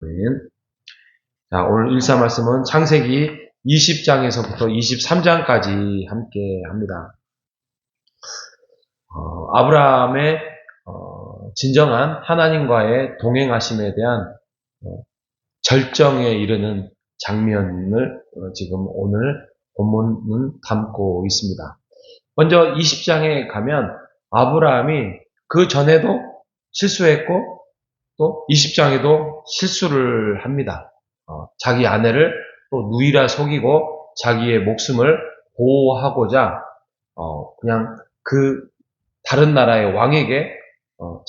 아멘. 자, 오늘 일사 말씀은 창세기 20장에서부터 23장까지 함께 합니다. 아브라함의 진정한 하나님과의 동행하심에 대한 절정에 이르는 장면을 지금 오늘 본문은 담고 있습니다. 먼저 20장에 가면 아브라함이 그 전에도 실수했고 또 20장에도 실수를 합니다. 자기 아내를 또 누이라 속이고 자기의 목숨을 보호하고자 그냥 그 다른 나라의 왕에게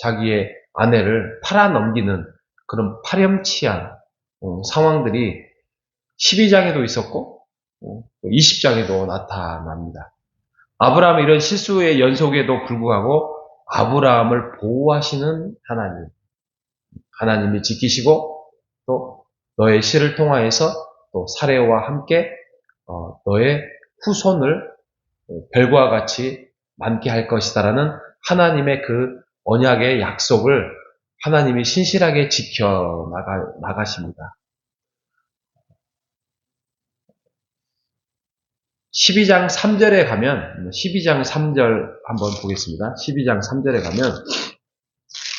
자기의 아내를 팔아넘기는 그런 파렴치한 상황들이 12장에도 있었고 20장에도 나타납니다. 아브라함의 이런 실수의 연속에도 불구하고 아브라함을 보호하시는 하나님이 지키시고 또 너의 씨를 통하여서 또 사레와 함께 너의 후손을 별과 같이 많게 할 것이다라는 하나님의 그 언약의 약속을 하나님이 신실하게 지켜 나가십니다. 12장 3절에 가면 12장 3절 한번 보겠습니다. 12장 3절에 가면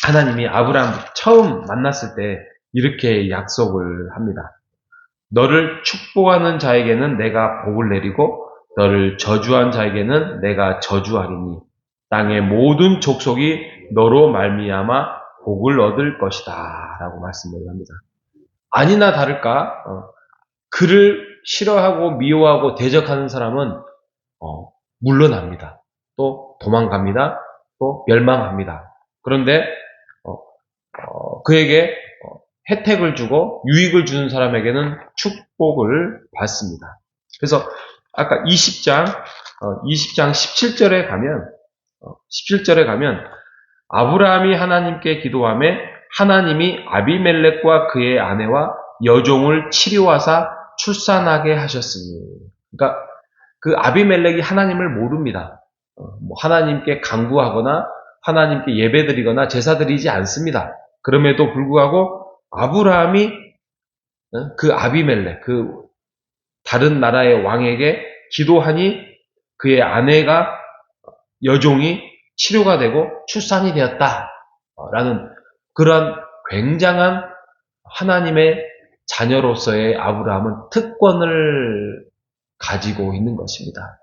하나님이 아브라함 처음 만났을 때 이렇게 약속을 합니다. 너를 축복하는 자에게는 내가 복을 내리고 너를 저주한 자에게는 내가 저주하리니 땅의 모든 족속이 너로 말미암아 복을 얻을 것이다 라고 말씀을 합니다. 아니나 다를까 그를 싫어하고 미워하고 대적하는 사람은 물러납니다. 또 도망갑니다. 또 멸망합니다. 그런데 그에게 혜택을 주고 유익을 주는 사람에게는 축복을 받습니다. 그래서 아까 20장 17절에 가면 아브라함이 하나님께 기도하며 하나님이 아비멜렉과 그의 아내와 여종을 치료하사 출산하게 하셨으니. 그러니까 그 아비멜렉이 하나님을 모릅니다. 하나님께 간구하거나 하나님께 예배드리거나 제사드리지 않습니다. 그럼에도 불구하고 아브라함이 그 아비멜렉, 그 다른 나라의 왕에게 기도하니 그의 아내가 여종이 치료가 되고 출산이 되었다라는 그런 굉장한 하나님의 자녀로서의 아브라함은 특권을 가지고 있는 것입니다.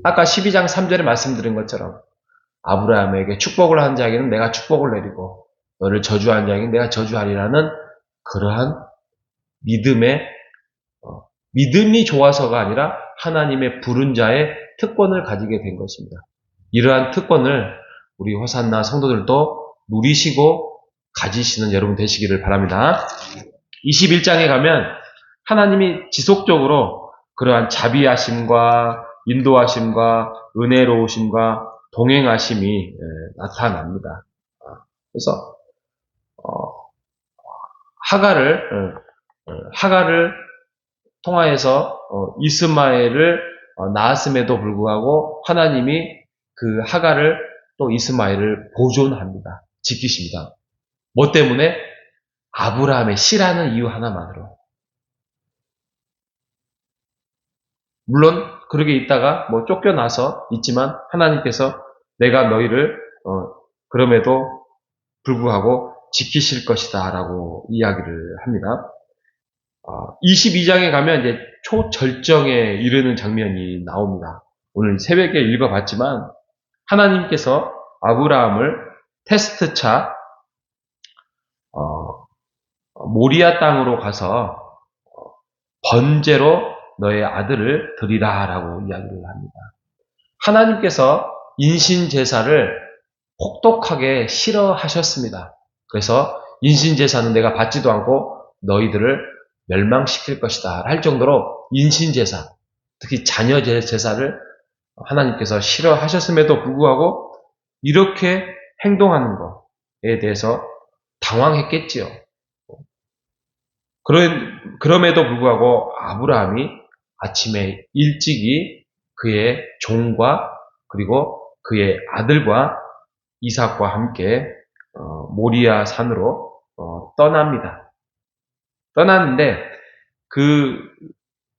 아까 12장 3절에 말씀드린 것처럼 아브라함에게 축복을 한 자에게는 내가 축복을 내리고 너를 저주한 자에게는 내가 저주하리라는 그러한 믿음이 좋아서가 아니라 하나님의 부른 자의 특권을 가지게 된 것입니다. 이러한 특권을 우리 호산나 성도들도 누리시고 가지시는 여러분 되시기를 바랍니다. 21장에 가면 하나님이 지속적으로 그러한 자비하심과 인도하심과 은혜로우심과 동행하심이 나타납니다. 그래서 하갈을 통하여서 이스마엘을 낳았음에도 불구하고 하나님이 그 하갈을 또 이스마엘을 보존합니다. 지키십니다. 뭐 때문에? 아브라함의 씨라는 이유 하나만으로. 물론 그렇게 있다가 뭐 쫓겨나서 있지만 하나님께서 내가 너희를 그럼에도 불구하고 지키실 것이다 라고 이야기를 합니다. 22장에 가면 이제 초절정에 이르는 장면이 나옵니다. 오늘 새벽에 읽어봤지만 하나님께서 아브라함을 테스트차 모리아 땅으로 가서 번제로 너의 아들을 드리라 라고 이야기를 합니다. 하나님께서 인신제사를 혹독하게 싫어하셨습니다. 그래서 인신제사는 내가 받지도 않고 너희들을 멸망시킬 것이다 할 정도로 인신제사, 특히 자녀 제사를 하나님께서 싫어하셨음에도 불구하고 이렇게 행동하는 것에 대해서 당황했겠지요. 그럼에도 불구하고 아브라함이 아침에 일찍이 그의 종과 그리고 그의 아들과 이삭과 함께 모리아 산으로 떠납니다. 떠났는데 그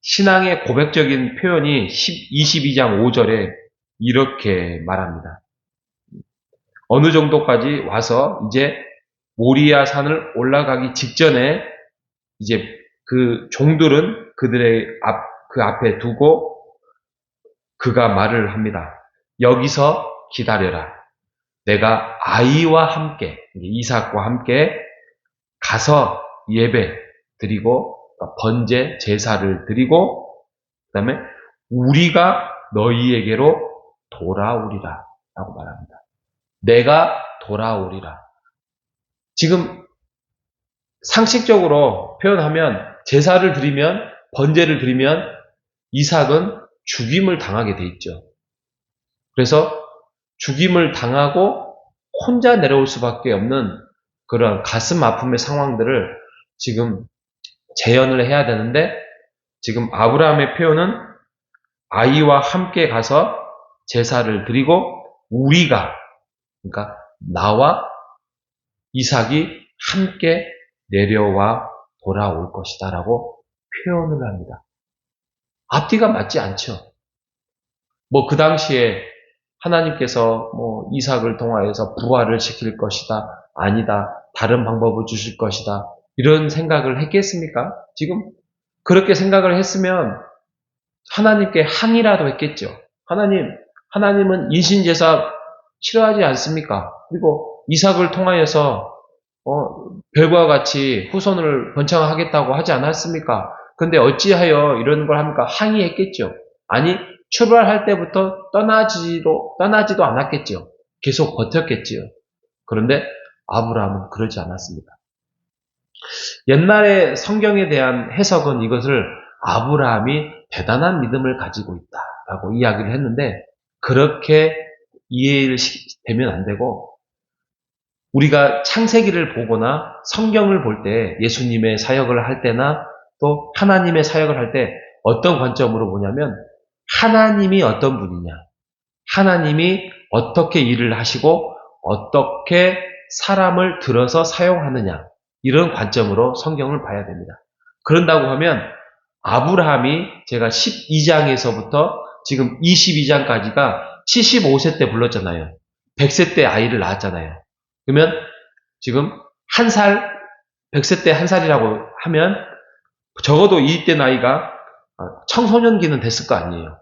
신앙의 고백적인 표현이 22장 5절에 이렇게 말합니다. 어느 정도까지 와서 이제 모리아 산을 올라가기 직전에 이제 그 종들은 그들의 그 앞에 두고 그가 말을 합니다. 여기서 기다려라. 내가 아이와 함께, 이삭과 함께 가서 예배 드리고 번제 제사를 드리고 그 다음에 우리가 너희에게로 돌아오리라 라고 말합니다. 내가 돌아오리라. 지금 상식적으로 표현하면 제사를 드리면 번제를 드리면 이삭은 죽임을 당하게 돼 있죠. 그래서 죽임을 당하고 혼자 내려올 수밖에 없는 그런 가슴 아픔의 상황들을 지금 재현을 해야 되는데 지금 아브라함의 표현은 아이와 함께 가서 제사를 드리고 우리가 그러니까 나와 이삭이 함께 내려와 돌아올 것이다 라고 표현을 합니다. 앞뒤가 맞지 않죠. 뭐 그 당시에 하나님께서 뭐 이삭을 통하여서 부활을 시킬 것이다. 아니다. 다른 방법을 주실 것이다. 이런 생각을 했겠습니까? 지금 그렇게 생각을 했으면 하나님께 항의라도 했겠죠. 하나님은 인신제사 싫어하지 않습니까? 그리고 이삭을 통하여서 별과 같이 후손을 번창하겠다고 하지 않았습니까? 근데 어찌하여 이런 걸 합니까? 항의했겠죠. 아니 출발할 때부터 떠나지도 않았겠죠. 계속 버텼겠지요. 그런데 아브라함은 그러지 않았습니다. 옛날에 성경에 대한 해석은 이것을 아브라함이 대단한 믿음을 가지고 있다라고 이야기를 했는데 그렇게 이해되면 안 되고 우리가 창세기를 보거나 성경을 볼 때 예수님의 사역을 할 때나 또 하나님의 사역을 할 때 어떤 관점으로 보냐면 하나님이 어떤 분이냐, 하나님이 어떻게 일을 하시고 어떻게 사람을 들어서 사용하느냐 이런 관점으로 성경을 봐야 됩니다. 그런다고 하면 아브라함이 제가 12장에서부터 지금 22장까지가 75세 때 불렀잖아요. 100세 때 아이를 낳았잖아요. 그러면 지금 100세 때 1살이라고 하면 적어도 이때 나이가 청소년기는 됐을 거 아니에요.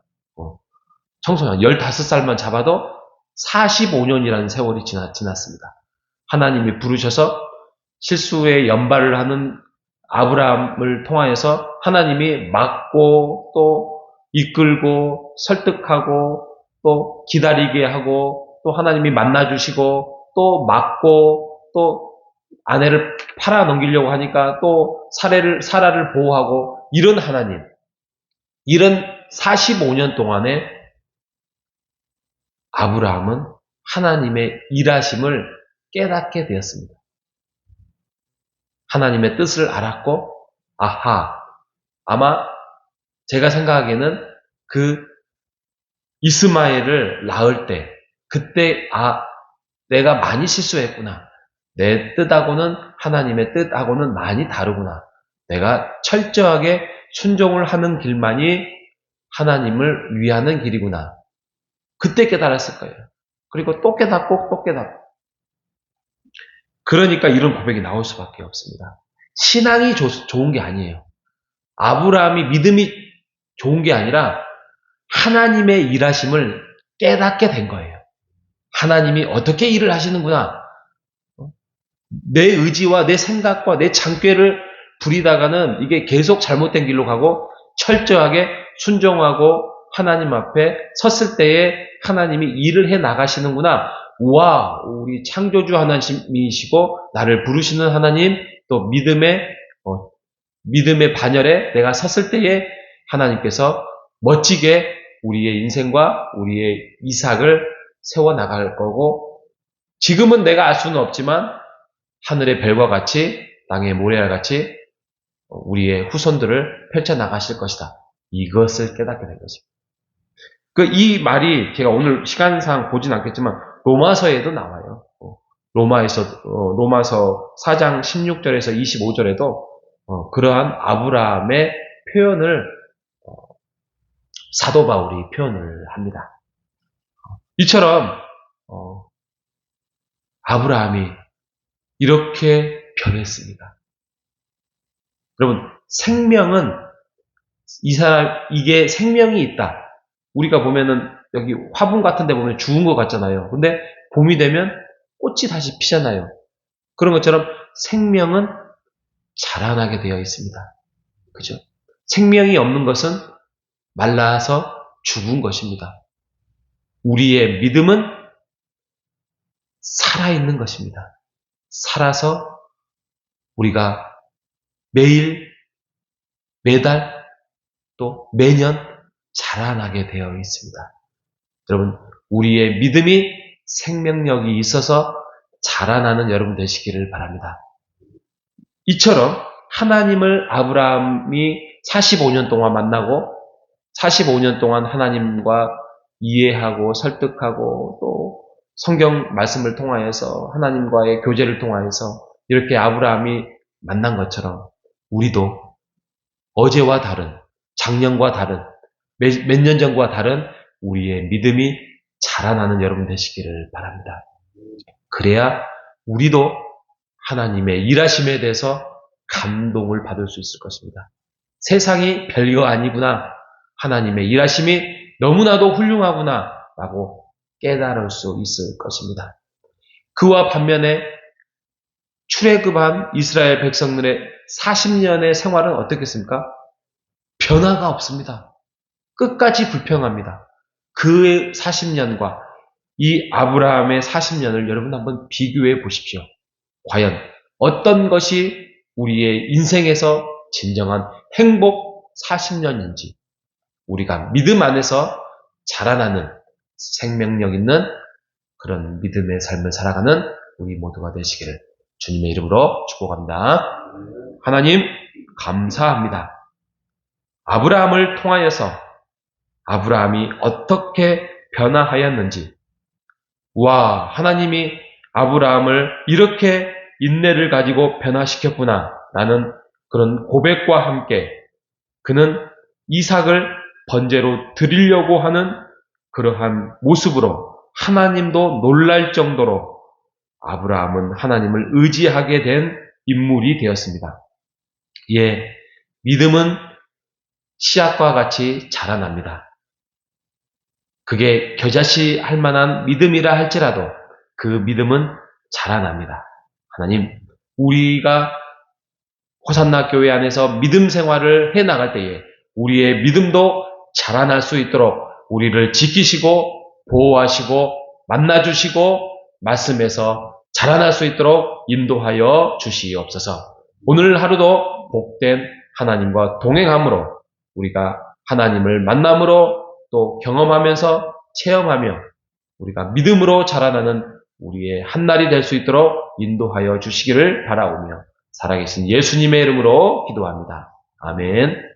청소년 15살만 잡아도 45년이라는 세월이 지났습니다. 하나님이 부르셔서 실수에 연발을 하는 아브라함을 통하여서 하나님이 막고 또 이끌고 설득하고 또 기다리게 하고 또 하나님이 만나주시고 또 막고 또 아내를 팔아 넘기려고 하니까 또 사라를 보호하고 이런 하나님, 이런 45년 동안에 아브라함은 하나님의 일하심을 깨닫게 되었습니다. 하나님의 뜻을 알았고, 아마 제가 생각하기에는 그 이스마엘을 낳을 때, 그때 내가 많이 실수했구나. 내 뜻하고는 하나님의 뜻하고는 많이 다르구나. 내가 철저하게 순종을 하는 길만이 하나님을 위하는 길이구나. 그때 깨달았을 거예요. 그리고 또 깨닫고 또 깨닫고. 그러니까 이런 고백이 나올 수밖에 없습니다. 신앙이 좋은 게 아니에요. 아브라함이 믿음이 좋은 게 아니라 하나님의 일하심을 깨닫게 된 거예요. 하나님이 어떻게 일을 하시는구나. 내 의지와 내 생각과 내 장꾀를 부리다가는 이게 계속 잘못된 길로 가고 철저하게 순종하고 하나님 앞에 섰을 때에 하나님이 일을 해 나가시는구나. 우와, 우리 창조주 하나님이시고 나를 부르시는 하나님, 또 믿음의 반열에 내가 섰을 때에 하나님께서 멋지게 우리의 인생과 우리의 이삭을 세워나갈 거고, 지금은 내가 알 수는 없지만 하늘의 별과 같이 땅의 모래알 같이 우리의 후손들을 펼쳐나가실 것이다. 이것을 깨닫게 된 것입니다. 이 말이 제가 오늘 시간상 보진 않겠지만 로마서에도 나와요. 로마서 4장 16절에서 25절에도 그러한 아브라함의 표현을 사도 바울이 표현을 합니다. 이처럼 아브라함이 이렇게 변했습니다. 여러분, 생명은 이게 생명이 있다. 우리가 보면은 여기 화분 같은 데 보면 죽은 것 같잖아요. 근데 봄이 되면 꽃이 다시 피잖아요. 그런 것처럼 생명은 자라나게 되어 있습니다. 그죠? 생명이 없는 것은 말라서 죽은 것입니다. 우리의 믿음은 살아있는 것입니다. 살아서 우리가 매일, 매달, 또 매년 자라나게 되어 있습니다. 여러분, 우리의 믿음이 생명력이 있어서 자라나는 여러분 되시기를 바랍니다. 이처럼 하나님을 아브라함이 45년 동안 만나고 45년 동안 하나님과 이해하고 설득하고 또 성경 말씀을 통하여서 하나님과의 교제를 통하여서 이렇게 아브라함이 만난 것처럼 우리도 어제와 다른, 작년과 다른, 몇 년 전과 다른 우리의 믿음이 자라나는 여러분 되시기를 바랍니다. 그래야 우리도 하나님의 일하심에 대해서 감동을 받을 수 있을 것입니다. 세상이 별거 아니구나. 하나님의 일하심이 너무나도 훌륭하구나. 라고 깨달을 수 있을 것입니다. 그와 반면에 출애굽한 이스라엘 백성들의 40년의 생활은 어떻겠습니까? 변화가 없습니다. 끝까지 불평합니다. 그 40년과 이 아브라함의 40년을 여러분 한번 비교해 보십시오. 과연 어떤 것이 우리의 인생에서 진정한 행복 40년인지 우리가 믿음 안에서 자라나는 생명력 있는 그런 믿음의 삶을 살아가는 우리 모두가 되시기를 주님의 이름으로 축복합니다. 하나님 감사합니다. 아브라함을 통하여서 아브라함이 어떻게 변화하였는지 와 하나님이 아브라함을 이렇게 인내를 가지고 변화시켰구나 라는 그런 고백과 함께 그는 이삭을 번제로 드리려고 하는 그러한 모습으로 하나님도 놀랄 정도로 아브라함은 하나님을 의지하게 된 인물이 되었습니다. 예, 믿음은 씨앗과 같이 자라납니다. 그게 겨자씨 할 만한 믿음이라 할지라도 그 믿음은 자라납니다. 하나님, 우리가 호산나 교회 안에서 믿음 생활을 해나갈 때에 우리의 믿음도 자라날 수 있도록 우리를 지키시고 보호하시고 만나주시고 말씀에서 자라날 수 있도록 인도하여 주시옵소서. 오늘 하루도 복된 하나님과 동행함으로 우리가 하나님을 만남으로 또 경험하면서 체험하며 우리가 믿음으로 자라나는 우리의 한날이 될 수 있도록 인도하여 주시기를 바라오며 살아계신 예수님의 이름으로 기도합니다. 아멘.